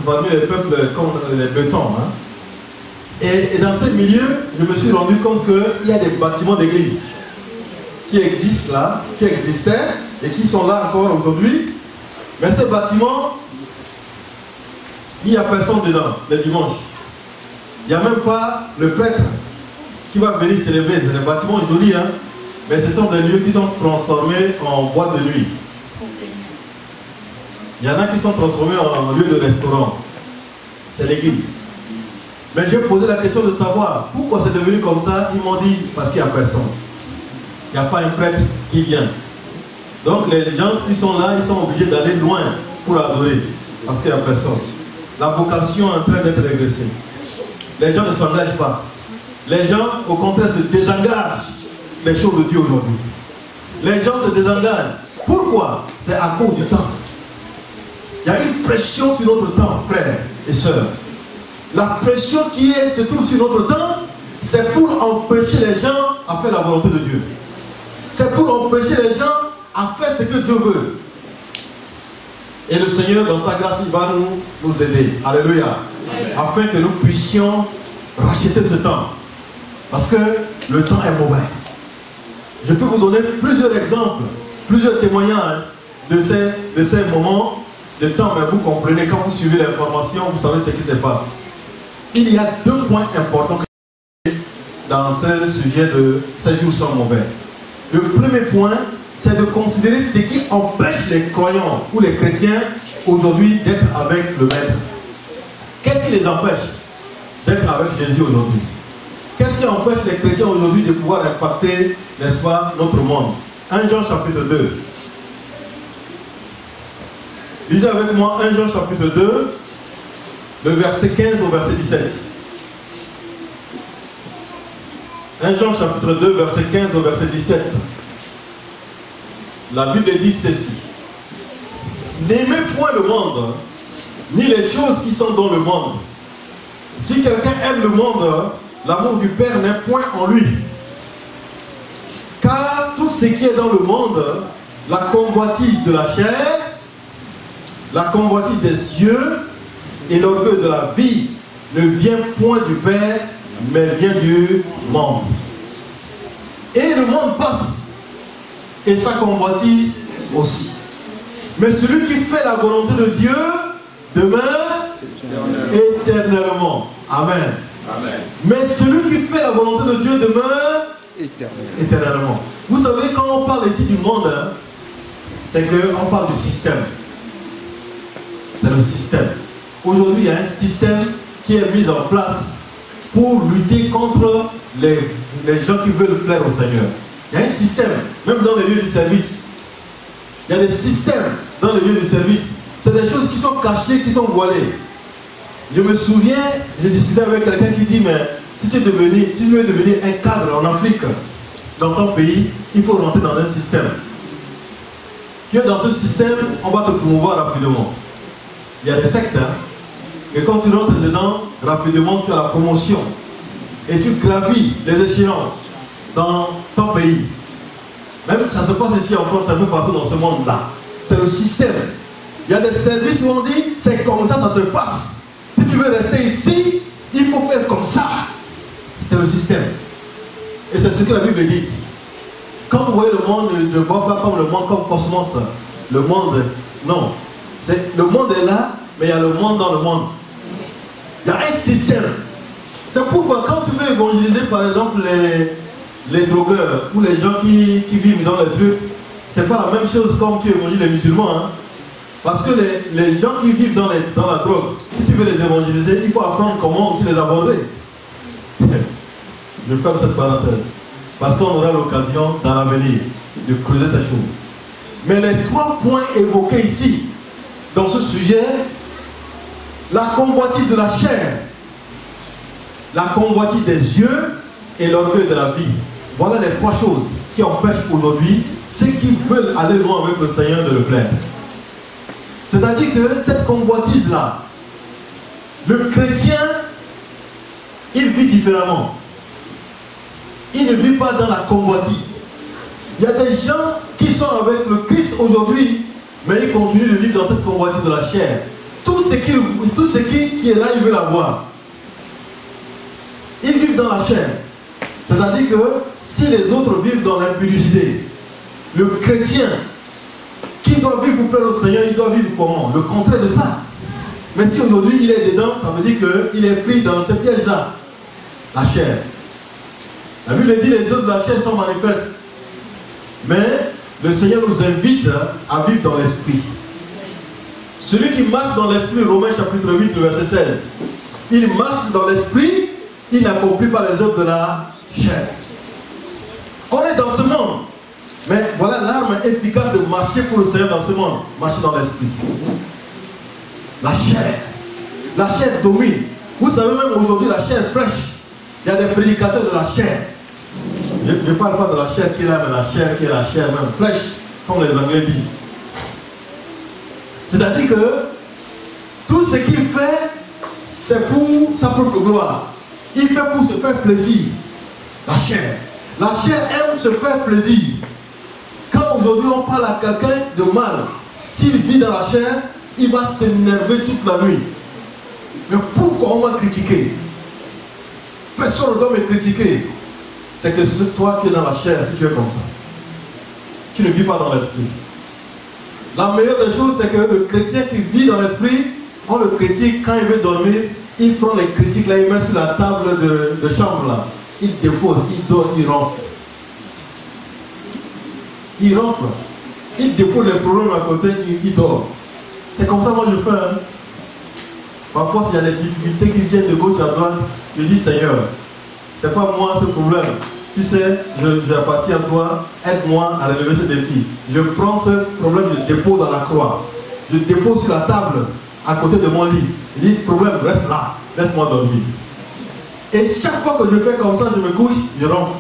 [SPEAKER 1] parmi les peuples comme les Bretons. Hein. Et dans ces milieux, je me suis rendu compte qu'il y a des bâtiments d'église qui existent là, qui existaient et qui sont là encore aujourd'hui. Mais ces bâtiments, il n'y a personne dedans les dimanches. Il n'y a même pas le prêtre qui va venir célébrer. C'est des bâtiments jolis, hein, mais ce sont des lieux qui sont transformés en boîte de nuit. Il y en a qui sont transformés en lieu de restaurant. C'est l'église. Mais j'ai posé la question de savoir pourquoi c'est devenu comme ça. Ils m'ont dit parce qu'il n'y a personne. Il n'y a pas un prêtre qui vient. Donc les gens qui sont là, ils sont obligés d'aller loin pour adorer. Parce qu'il n'y a personne. La vocation est en train d'être régressée. Les gens ne s'engagent pas. Les gens, au contraire, se désengagent des choses de Dieu aujourd'hui. Les gens se désengagent. Pourquoi? C'est à cause du temps. Il y a une pression sur notre temps, frères et sœurs. La pression qui se trouve sur notre temps, c'est pour empêcher les gens à faire la volonté de Dieu. C'est pour empêcher les gens à faire ce que Dieu veut. Et le Seigneur, dans sa grâce, il va nous aider. Alléluia. Afin que nous puissions racheter ce temps. Parce que le temps est mauvais. Je peux vous donner plusieurs exemples, plusieurs témoignages de ces moments de temps, mais vous comprenez, quand vous suivez l'information, vous savez ce qui se passe. Il y a deux points importants dans ce sujet de ces jours sont mauvais. Le premier point, c'est de considérer ce qui empêche les croyants ou les chrétiens aujourd'hui d'être avec le Maître. Qu'est-ce qui les empêche d'être avec Jésus aujourd'hui? Qu'est-ce qui empêche les chrétiens aujourd'hui de pouvoir impacter, n'est-ce pas, notre monde? 1 Jean chapitre 2. Lisez avec moi 1 Jean chapitre 2, le verset 15 au verset 17. 1 Jean chapitre 2, verset 15 au verset 17. La Bible dit ceci. N'aimez point le monde, ni les choses qui sont dans le monde. Si quelqu'un aime le monde, l'amour du Père n'est point en lui. Car tout ce qui est dans le monde, la convoitise de la chair, la convoitise des yeux et l'orgueil de la vie ne vient point du Père, mais vient du monde. Et le monde passe, et sa convoitise aussi. Mais celui qui fait la volonté de Dieu demeure éternellement. Amen. Amen. Mais celui qui fait la volonté de Dieu demeure éternellement. Vous savez, quand on parle ici du monde, hein, c'est qu'on parle du système. C'est le système. Aujourd'hui, il y a un système qui est mis en place pour lutter contre les gens qui veulent plaire au Seigneur. Il y a un système, même dans les lieux du service. Il y a des systèmes dans les lieux du service. C'est des choses qui sont cachées, qui sont voilées. Je me souviens, j'ai discuté avec quelqu'un qui dit, mais si tu veux devenir un cadre en Afrique, dans ton pays, il faut rentrer dans un système. Tu es dans ce système, on va te promouvoir rapidement. Il y a des sectes, hein, et quand tu rentres dedans, rapidement tu as la promotion. Et tu gravis les échelons dans ton pays. Même ça se passe ici en France, un peu partout dans ce monde-là. C'est le système. Il y a des services où on dit, c'est comme ça se passe. Si tu veux rester ici, il faut faire comme ça. C'est le système. Et c'est ce que la Bible dit ici. Quand vous voyez le monde, ne voit pas comme le monde, comme cosmos. Le monde, non. Le monde est là, mais il y a le monde dans le monde. Il y a un système. C'est pourquoi quand tu veux évangéliser par exemple les drogueurs ou les gens qui vivent dans les trucs, c'est pas la même chose comme tu évangélises les musulmans. Hein? Parce que les gens qui vivent dans la drogue, si tu veux les évangéliser, il faut apprendre comment aussi les aborder. Je ferme cette parenthèse. Parce qu'on aura l'occasion dans l'avenir de creuser ces choses. Mais les trois points évoqués ici, dans ce sujet, la convoitise de la chair, la convoitise des yeux et l'orgueil de la vie. Voilà les trois choses qui empêchent aujourd'hui ceux qui veulent aller loin avec le Seigneur de le plaire. C'est-à-dire que cette convoitise-là, le chrétien, il vit différemment. Il ne vit pas dans la convoitise. Il y a des gens qui sont avec le Christ aujourd'hui, mais il continue de vivre dans cette convoitise de la chair. Tout ce qui est là, il veut l'avoir. Ils vivent dans la chair. C'est-à-dire que si les autres vivent dans l'impudicité, le chrétien qui doit vivre pour plaire au Seigneur, il doit vivre comment? Le contraire de ça. Mais si aujourd'hui il est dedans, ça veut dire qu'il est pris dans ce piège-là. La chair. La Bible dit les œuvres de la chair sont manifestes. Mais le Seigneur nous invite à vivre dans l'esprit. Celui qui marche dans l'esprit, Romains chapitre 8, le verset 16, il marche dans l'esprit, il n'accomplit pas les œuvres de la chair. On est dans ce monde. Mais voilà l'arme efficace de marcher pour le Seigneur dans ce monde. Marcher dans l'esprit. La chair. La chair domine. Vous savez même aujourd'hui la chair fraîche. Il y a des prédicateurs de la chair. Je ne parle pas de la chair qui est là, mais la chair qui est la chair même fraîche, comme les Anglais disent. C'est-à-dire que tout ce qu'il fait, c'est pour sa propre gloire. Il fait pour se faire plaisir. La chair. La chair aime se faire plaisir. Quand aujourd'hui on parle à quelqu'un de mal, s'il vit dans la chair, il va s'énerver toute la nuit. Mais pourquoi on va critiquer? Personne ne doit me critiquer. C'est que c'est toi qui es dans la chair, si tu es comme ça. Qui ne vis pas dans l'esprit. La meilleure des choses, c'est que le chrétien qui vit dans l'esprit, on le critique quand il veut dormir, il prend les critiques là, il met sur la table de chambre là. Il dépose, il dort, il ronfle. Il ronfle. Il dépose les problèmes à côté, il dort. C'est comme ça moi je fais. Hein. Parfois, il y a des difficultés qui viennent de gauche à droite. Je dis, Seigneur, c'est pas moi ce problème. Tu sais, j'appartiens à toi. Aide-moi à relever ce défi. Je prends ce problème, je dépose dans la croix. Je dépose sur la table à côté de mon lit. Je dis, problème, reste là. Laisse-moi dormir. Et chaque fois que je fais comme ça, je me couche, je ronfle.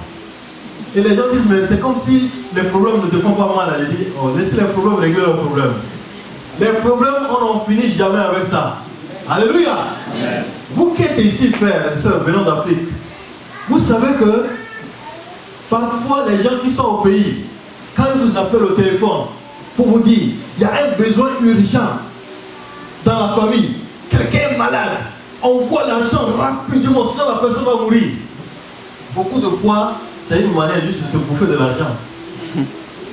[SPEAKER 1] Et les gens disent, mais c'est comme si les problèmes ne te font pas mal. Je dis, oh, laissez les problèmes régler leurs problèmes. Les problèmes, on n'en finit jamais avec ça. Alléluia. Amen. Vous qui êtes ici, frères et sœurs, venant d'Afrique, vous savez que parfois les gens qui sont au pays, quand ils vous appellent au téléphone pour vous dire, il y a un besoin urgent dans la famille, quelqu'un est malade, on voit l'argent rapidement, sinon la personne va mourir. Beaucoup de fois, c'est une manière juste de te bouffer de l'argent.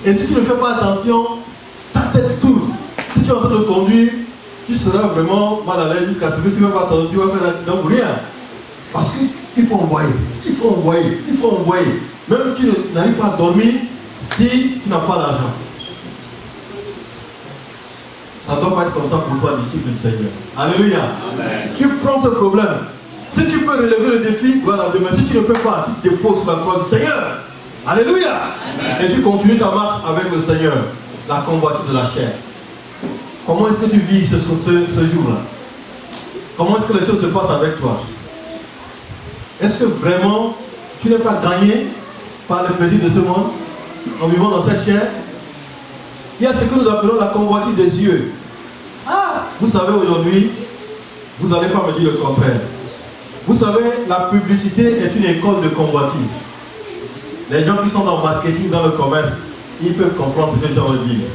[SPEAKER 1] Et si tu ne fais pas attention, ta tête tourne. Si tu es en train de conduire, tu seras vraiment mal à l'aise jusqu'à ce que tu ne vas pas attendre, tu vas faire un accident pour rien. Parce qu'il faut envoyer, il faut envoyer, il faut envoyer. Même tu n'arrives pas à dormir si tu n'as pas d'argent. Ça ne doit pas être comme ça pour toi, disciple du Seigneur. Alléluia. Amen. Tu prends ce problème. Si tu peux relever le défi, voilà, demain. Si tu ne peux pas, tu te déposes sur la croix du Seigneur. Alléluia. Amen. Et tu continues ta marche avec le Seigneur. La convoitise de la chair. Comment est-ce que tu vis ce jour-là? Comment est-ce que les choses se passent avec toi? Est-ce que vraiment tu n'es pas gagné par le plaisir de ce monde en vivant dans cette chair? Il y a ce que nous appelons la convoitise des yeux. Ah, vous savez aujourd'hui, vous n'allez pas me dire le contraire. Vous savez, la publicité est une école de convoitise. Les gens qui sont dans le marketing, dans le commerce, ils peuvent comprendre ce que j'ai envie de dire.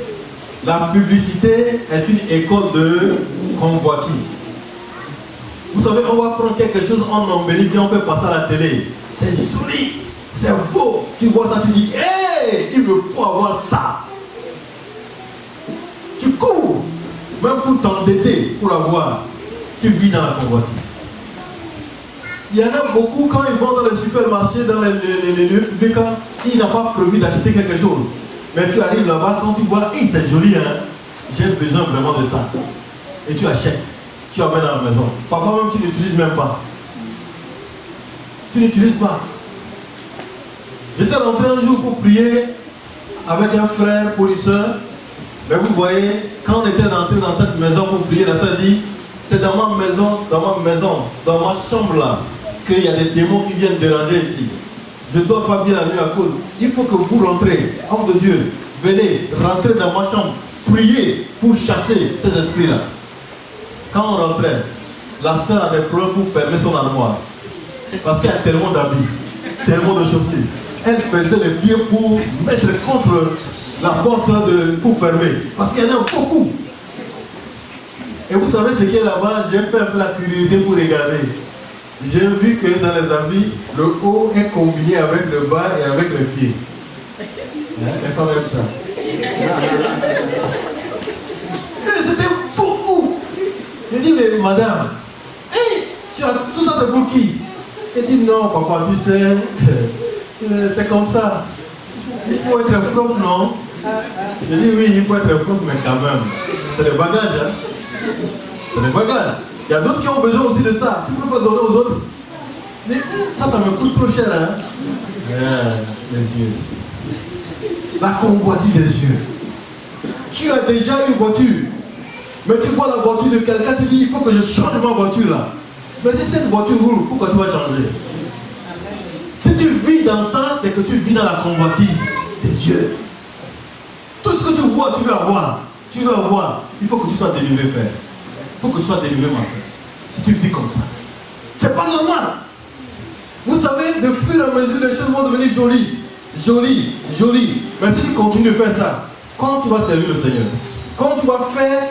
[SPEAKER 1] La publicité est une école de convoitise. Vous savez, on va prendre quelque chose en embellit, bien on fait passer à la télé. C'est joli, c'est beau. Tu vois ça, tu dis, hé, il me faut avoir ça. Tu cours, même pour t'endetter, pour avoir. Tu vis dans la convoitise. Il y en a beaucoup, quand ils vont dans les supermarchés, dans les lieux publics, ils n'ont pas prévu d'acheter quelque chose. Mais tu arrives là-bas, quand tu vois, hey, c'est joli, hein, j'ai besoin vraiment de ça. Et tu achètes, tu amènes à la maison. Parfois même tu n'utilises même pas. Tu n'utilises pas. J'étais rentré un jour pour prier avec un frère policier. Mais vous voyez, quand on était rentré dans cette maison pour prier, la sœur dit, c'est dans ma maison, dans ma chambre là, qu'il y a des démons qui viennent déranger ici. Je ne dors pas bien la nuit à cause. Il faut que vous rentrez, homme de Dieu, venez, rentrez dans ma chambre, priez pour chasser ces esprits-là. Quand on rentrait, la sœur avait problème pour fermer son armoire. Parce qu'il y a tellement d'habits, tellement de chaussures. Elle faisait les pieds pour mettre contre la porte pour fermer. Parce qu'il y en a beaucoup. Et vous savez ce qui est là-bas, j'ai fait un peu la curiosité pour regarder. J'ai vu que dans les habits, le haut est combiné avec le bas et avec le pied. Et quand même ça. Et c'était beaucoup. J'ai dit, mais madame, hey, tout ça c'est pour qui? Elle dit, non, papa, tu sais, c'est comme ça. Il faut être propre, non? J'ai dit, oui, il faut être propre, mais quand même. C'est des bagages, hein? C'est des bagages. Il y a d'autres qui ont besoin aussi de ça. Tu ne peux pas donner aux autres. Mais ça me coûte trop cher, hein? Les yeux. La convoitise des yeux. Tu as déjà une voiture, mais tu vois la voiture de quelqu'un, tu dis, il faut que je change ma voiture là. Mais si cette voiture roule, pourquoi tu vas changer? Si tu vis dans ça, c'est que tu vis dans la convoitise des yeux. Tout ce que tu vois, tu veux avoir. Tu veux avoir. Il faut que tu sois délivré, frère. Il faut que tu sois délivré, ma soeur. Si tu vis comme ça. C'est pas normal. Vous savez, de fur et à mesure, les choses vont devenir jolies. Jolies, jolies. Mais si tu continues de faire ça, quand tu vas servir le Seigneur, quand tu vas faire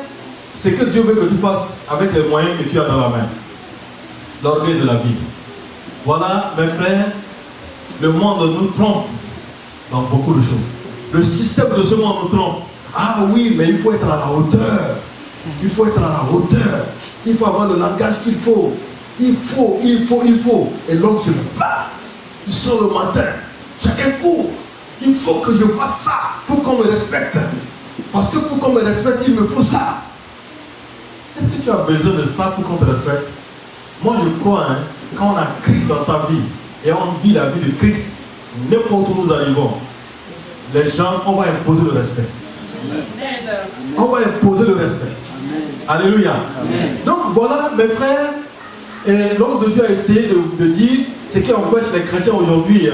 [SPEAKER 1] ce que Dieu veut que tu fasses avec les moyens que tu as dans la main, l'orgueil de la vie. Voilà, mes frères, le monde nous trompe dans beaucoup de choses. Le système de ce monde nous trompe. Ah oui, mais il faut être à la hauteur. Il faut être à la hauteur. Il faut avoir le langage qu'il faut. Il faut. Et l'homme se bat. Il sort le matin. Chacun court. Il faut que je fasse ça pour qu'on me respecte. Parce que pour qu'on me respecte, il me faut ça. Est-ce que tu as besoin de ça pour qu'on te respecte? Moi, je crois, hein, quand on a Christ dans sa vie et on vit la vie de Christ, n'importe où nous arrivons, les gens, on va imposer le respect. On va imposer le respect. Alléluia. Donc voilà, mes frères, et l'homme de Dieu a essayé de dire ce qui empêche les chrétiens aujourd'hui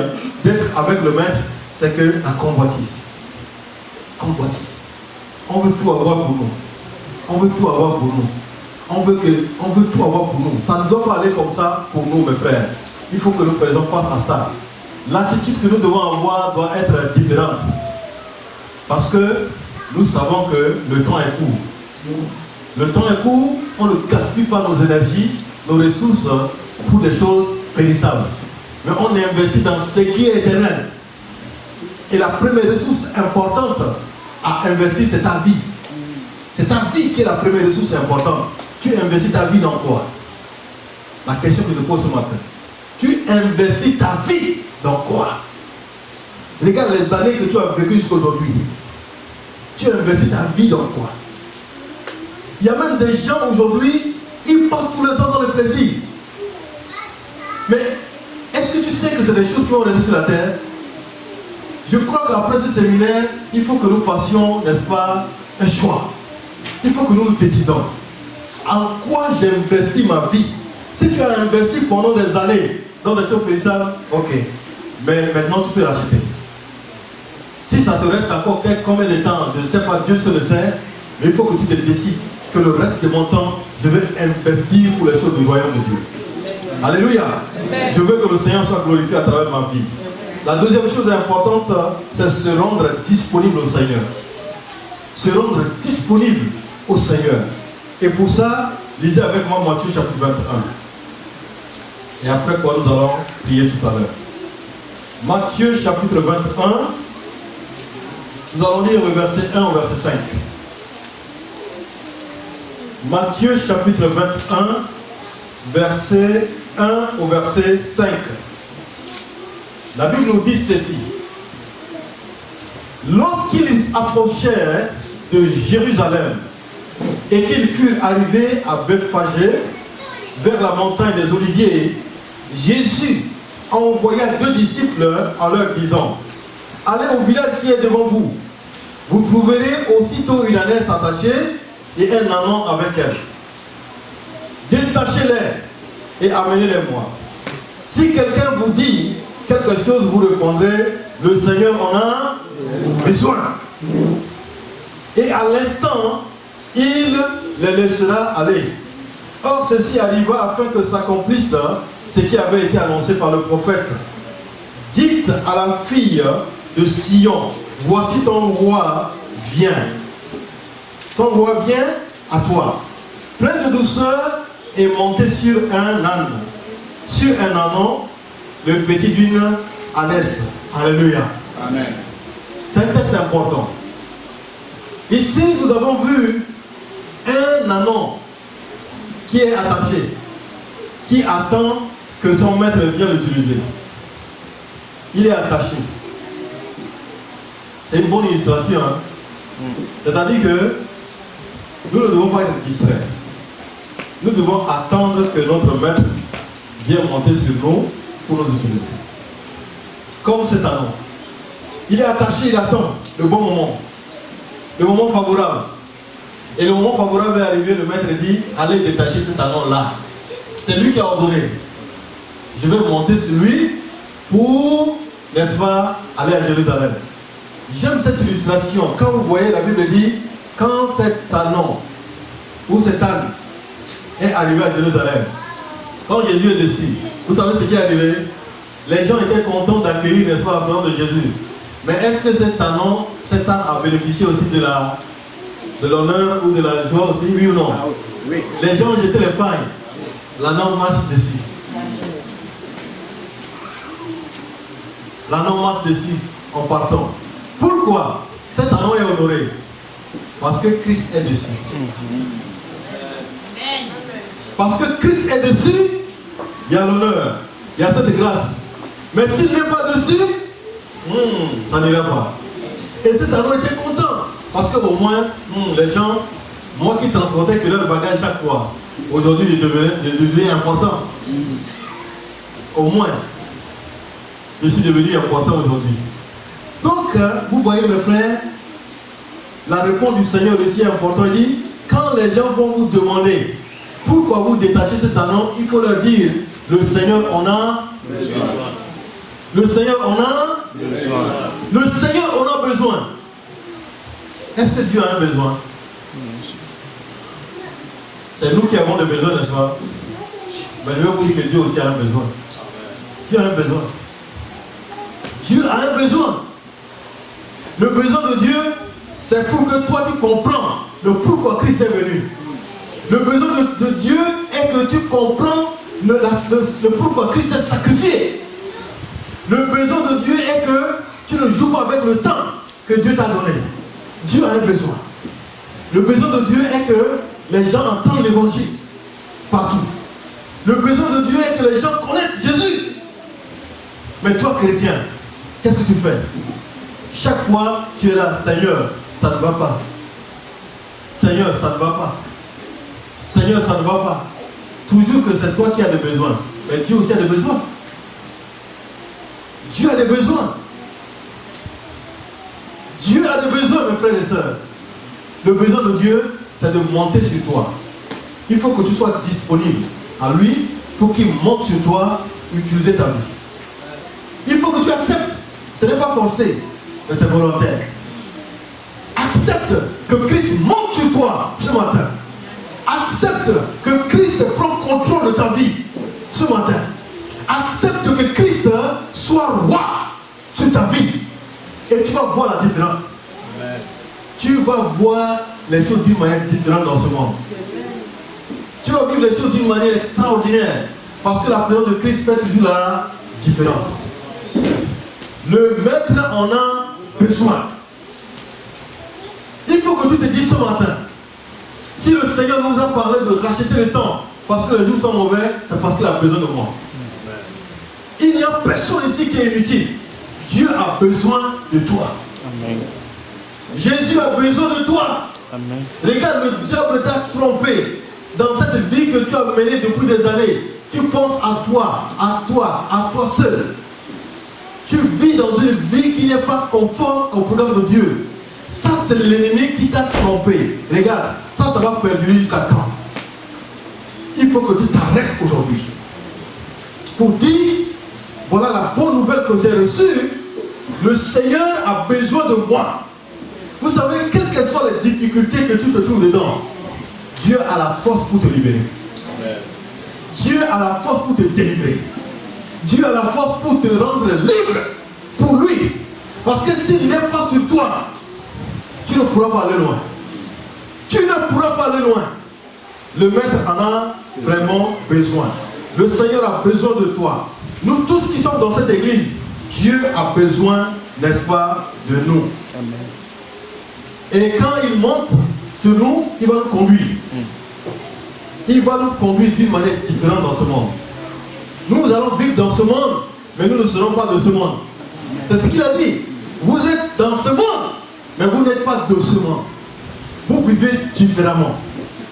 [SPEAKER 1] d'être avec le maître, c'est que la convoitise. Convoitise. On veut tout avoir pour nous. On veut tout avoir pour nous. On veut tout avoir pour nous. Ça ne doit pas aller comme ça pour nous, mes frères. Il faut que nous fassions face à ça. L'attitude que nous devons avoir doit être différente. Parce que nous savons que le temps est court. Le temps est court, on ne gaspille pas nos énergies, nos ressources pour des choses périssables. Mais on investit dans ce qui est éternel. Et la première ressource importante à investir, c'est ta vie. C'est ta vie qui est la première ressource importante. Tu investis ta vie dans quoi? La question que je pose ce matin. Tu investis ta vie dans quoi? Regarde les années que tu as vécues jusqu'à aujourd'hui. Tu investis ta vie dans quoi? Il y a même des gens aujourd'hui, ils passent tout le temps dans le plaisir. Mais est-ce que tu sais que c'est des choses qui vont rester sur la terre? Je crois qu'après ce séminaire, il faut que nous fassions, n'est-ce pas, un choix. Il faut que nous nous décidons. En quoi j'investis ma vie? Si tu as investi pendant des années dans des choses périssables, ok. Mais maintenant tu peux l'acheter. Si ça te reste encore combien de temps, je ne sais pas, Dieu seul le sait, mais il faut que tu te décides que le reste de mon temps, je vais investir pour les choses du royaume de Dieu. Alléluia. Je veux que le Seigneur soit glorifié à travers ma vie. La deuxième chose importante, c'est se rendre disponible au Seigneur. Se rendre disponible au Seigneur. Et pour ça, lisez avec moi Matthieu chapitre 21. Et après quoi nous allons prier tout à l'heure. Matthieu chapitre 21. Nous allons lire le verset 1 au verset 5. Matthieu chapitre 21, verset 1 au verset 5. La Bible nous dit ceci. Lorsqu'ils approchèrent de Jérusalem et qu'ils furent arrivés à Bethphagée, vers la montagne des Oliviers, Jésus envoya 2 disciples en leur disant: allez au village qui est devant vous. Vous trouverez aussitôt une ânesse attachée et un ânon avec elle. Détachez-les et amenez-les-moi. Si quelqu'un vous dit quelque chose, vous répondrez: le Seigneur en a besoin. Et à l'instant, il les laissera aller. Or, ceci arriva afin que s'accomplisse ce qui avait été annoncé par le prophète. Dites à la fille de Sion, voici ton roi vient. Ton roi vient à toi. Plein de douceur et monté sur un âne. Sur un ânon, le petit d'une ânesse. Alléluia.
[SPEAKER 2] Amen.
[SPEAKER 1] C'est un texte important. Ici, nous avons vu un ânon qui est attaché, qui attend que son maître vienne l'utiliser. Il est attaché. C'est une bonne illustration. Hein? C'est-à-dire que nous ne devons pas être distraits. Nous devons attendre que notre maître vienne monter sur nous pour nous utiliser. Comme cet ânon. Il est attaché, il attend le bon moment. Le moment favorable. Et le moment favorable est arrivé, le maître dit, allez détacher cet ânon-là. C'est lui qui a ordonné. Je vais monter sur lui pour, n'est-ce pas, aller à Jérusalem. J'aime cette illustration. Quand vous voyez, la Bible dit, quand cet ânon ou cet âne est arrivé à Jérusalem, quand Jésus est dessus, vous savez ce qui est arrivé? Les gens étaient contents d'accueillir, n'est-ce pas, la présence de Jésus. Mais est-ce que cet âne a bénéficié aussi de l'honneur ou de la joie aussi, oui ou non?
[SPEAKER 2] Oui.
[SPEAKER 1] Les gens jetaient les pagnes. L'ânon marche dessus. L'ânon marche dessus en partant. Pourquoi cet ânon est honoré? Parce que Christ est dessus. Parce que Christ est dessus, il y a l'honneur, il y a cette grâce. Mais s'il n'est pas dessus, ça n'ira pas. Et cet ânon était content. Parce qu'au moins, les gens, moi qui transportais que leur bagage chaque fois, aujourd'hui, je deviens important. Au moins, je suis devenu important aujourd'hui. Donc, vous voyez mes frères, la réponse du Seigneur aussi est importante. Il dit, quand les gens vont vous demander pourquoi vous détachez cet ânon, il faut leur dire, le Seigneur en a besoin. Le Seigneur en a besoin. Le Seigneur en a besoin. Est-ce que Dieu a un besoin? C'est nous qui avons des besoins, n'est-ce pas? Mais je vais vous dire que Dieu aussi a un besoin. Dieu a un besoin. Dieu a un besoin. Le besoin de Dieu, c'est pour que toi tu comprends le pourquoi Christ est venu. Le besoin de Dieu est que tu comprends le pourquoi Christ est sacrifié. Le besoin de Dieu est que tu ne joues pas avec le temps que Dieu t'a donné. Dieu a un besoin. Le besoin de Dieu est que les gens entendent l'évangile partout. Le besoin de Dieu est que les gens connaissent Jésus. Mais toi, chrétien, qu'est-ce que tu fais? Chaque fois, tu es là, Seigneur, ça ne va pas. Seigneur, ça ne va pas. Seigneur, ça ne va pas. Toujours que c'est toi qui as des besoins. Mais Dieu aussi a des besoins. Dieu a des besoins. Dieu a des besoins, mes frères et sœurs. Le besoin de Dieu, c'est de monter sur toi. Il faut que tu sois disponible à lui pour qu'il monte sur toi et utiliser ta vie. Il faut que tu acceptes. Ce n'est pas forcé, mais c'est volontaire. Accepte que Christ monte sur toi ce matin. Accepte que Christ prend contrôle de ta vie ce matin. Accepte que Christ soit roi sur ta vie. Et tu vas voir la différence. Amen. Tu vas voir les choses d'une manière différente dans ce monde. Tu vas vivre les choses d'une manière extraordinaire. Parce que la présence de Christ fait toujours la différence. Le maître en a besoin. Il faut que tu te dises ce matin, si le Seigneur nous a parlé de racheter le temps parce que les jours sont mauvais, c'est parce qu'il a besoin de moi. Il n'y a personne ici qui est inutile. Dieu a besoin de toi. Amen. Jésus a besoin de toi. Amen. Regarde, le diable t'a trompé dans cette vie que tu as menée depuis des années. Tu penses à toi seul. Tu vis dans une vie qui n'est pas conforme au programme de Dieu. Ça, c'est l'ennemi qui t'a trompé. Regarde, ça va perdurer jusqu'à quand? Il faut que tu t'arrêtes aujourd'hui pour dire, voilà la bonne nouvelle que j'ai reçue. Le Seigneur a besoin de moi. Vous savez, quelles que soient les difficultés que tu te trouves dedans, Dieu a la force pour te libérer. Amen. Dieu a la force pour te délivrer. Dieu a la force pour te rendre libre pour lui. Parce que s'il n'est pas sur toi, tu ne pourras pas aller loin. Tu ne pourras pas aller loin. Le maître en a vraiment besoin. Le Seigneur a besoin de toi. Nous tous qui sommes dans cette église, Dieu a besoin, n'est-ce pas, de nous.
[SPEAKER 2] Amen.
[SPEAKER 1] Et quand il monte sur nous, il va nous conduire. Il va nous conduire d'une manière différente dans ce monde. Nous allons vivre dans ce monde, mais nous ne serons pas de ce monde. C'est ce qu'il a dit. Vous êtes dans ce monde, mais vous n'êtes pas de ce monde. Vous vivez différemment.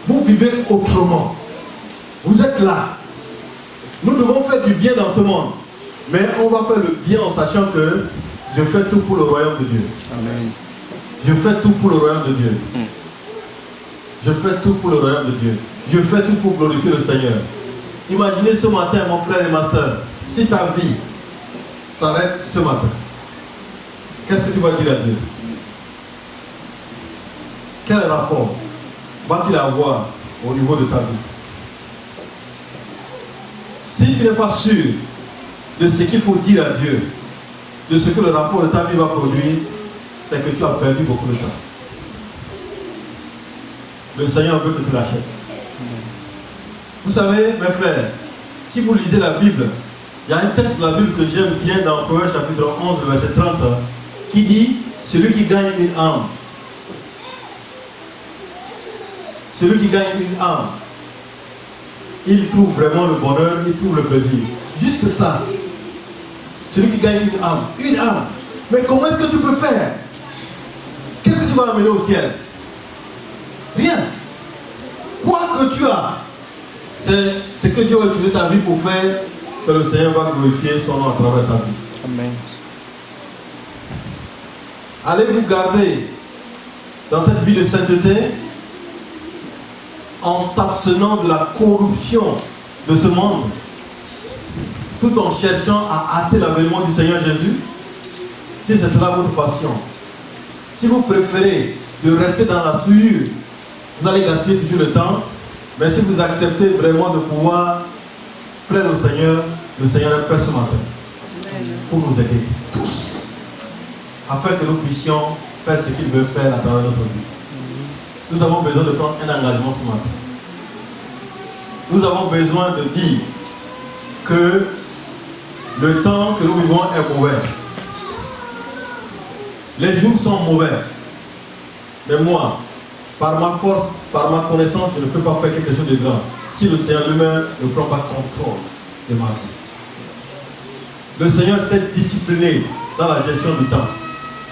[SPEAKER 1] Vous vivez autrement. Vous êtes là. Nous devons faire du bien dans ce monde. Mais on va faire le bien en sachant que je fais tout pour le royaume de Dieu.
[SPEAKER 2] Amen.
[SPEAKER 1] Je fais tout pour le royaume de Dieu. Je fais tout pour le royaume de Dieu. Je fais tout pour glorifier le Seigneur. Imaginez ce matin, mon frère et ma soeur, si ta vie s'arrête ce matin, qu'est-ce que tu vas dire à Dieu? Quel rapport va-t-il avoir au niveau de ta vie? Si tu n'es pas sûr de ce qu'il faut dire à Dieu, de ce que le rapport de ta vie va produire, c'est que tu as perdu beaucoup de temps. Le Seigneur veut que tu l'achètes. Vous savez, mes frères, si vous lisez la Bible, il y a un texte de la Bible que j'aime bien dans Proverbe chapitre 11, verset 30, qui dit, celui qui gagne une âme, celui qui gagne une âme, il trouve vraiment le bonheur, il trouve le plaisir. Juste ça. Celui qui gagne une âme. Une âme. Mais comment est-ce que tu peux faire? Qu'est-ce que tu vas amener au ciel? Rien. Quoi que tu as, c'est ce que Dieu va utiliser ta vie pour faire, que le Seigneur va glorifier son nom à travers ta vie.
[SPEAKER 2] Amen.
[SPEAKER 1] Allez-vous garder dans cette vie de sainteté en s'abstenant de la corruption de ce monde, tout en cherchant à hâter l'avènement du Seigneur Jésus? Si c'est cela votre passion, si vous préférez de rester dans la souillure, vous allez gaspiller toujours le temps. Mais si vous acceptez vraiment de pouvoir plaire au Seigneur, le Seigneur est prêt ce matin pour nous aider tous, afin que nous puissions faire ce qu'il veut faire à travers notre vie. Nous avons besoin de prendre un engagement ce matin. Nous avons besoin de dire que le temps que nous vivons est mauvais. Les jours sont mauvais. Mais moi, par ma force, par ma connaissance, je ne peux pas faire quelque chose de grand si le Seigneur lui-même ne prend pas contrôle de ma vie. Le Seigneur s'est discipliné dans la gestion du temps.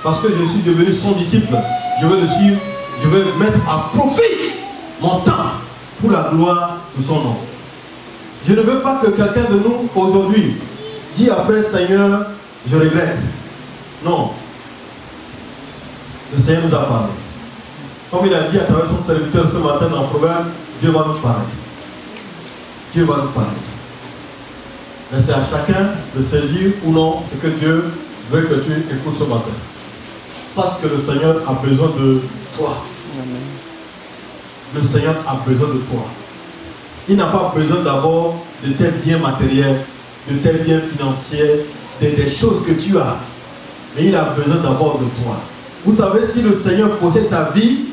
[SPEAKER 1] Parce que je suis devenu son disciple, je vais le suivre, je vais mettre à profit mon temps pour la gloire de son nom. Je ne veux pas que quelqu'un de nous aujourd'hui dise après, Seigneur, je regrette. Non. Le Seigneur nous a parlé. Comme il a dit à travers son serviteur ce matin dans le Proverbe, Dieu va nous parler. Dieu va nous parler. Mais c'est à chacun de saisir ou non ce que Dieu veut que tu écoutes ce matin. Sache que le Seigneur a besoin de toi.
[SPEAKER 2] Amen.
[SPEAKER 1] Le Seigneur a besoin de toi. Il n'a pas besoin d'avoir de tes biens matériels, de tes biens financiers, des choses que tu as. Mais il a besoin d'abord de toi. Vous savez, si le Seigneur possède ta vie,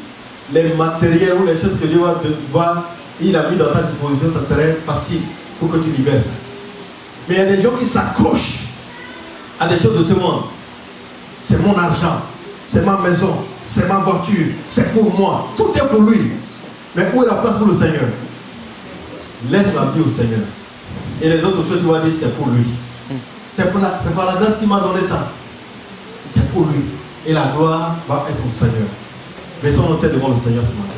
[SPEAKER 1] les matériels ou les choses que Dieu il a mis dans ta disposition, ça serait facile pour que tu y verses. Mais il y a des gens qui s'accrochent à des choses de ce monde. C'est mon argent, c'est ma maison, c'est ma voiture, c'est pour moi. Tout est pour lui. Mais où est la place pour le Seigneur? Laisse la vie au Seigneur. Et les autres choses, tu vas dire, c'est pour lui. C'est par la grâce qu'il m'a donné ça. C'est pour lui. Et la gloire va être au Seigneur. Laissons nos têtes devant le Seigneur ce matin.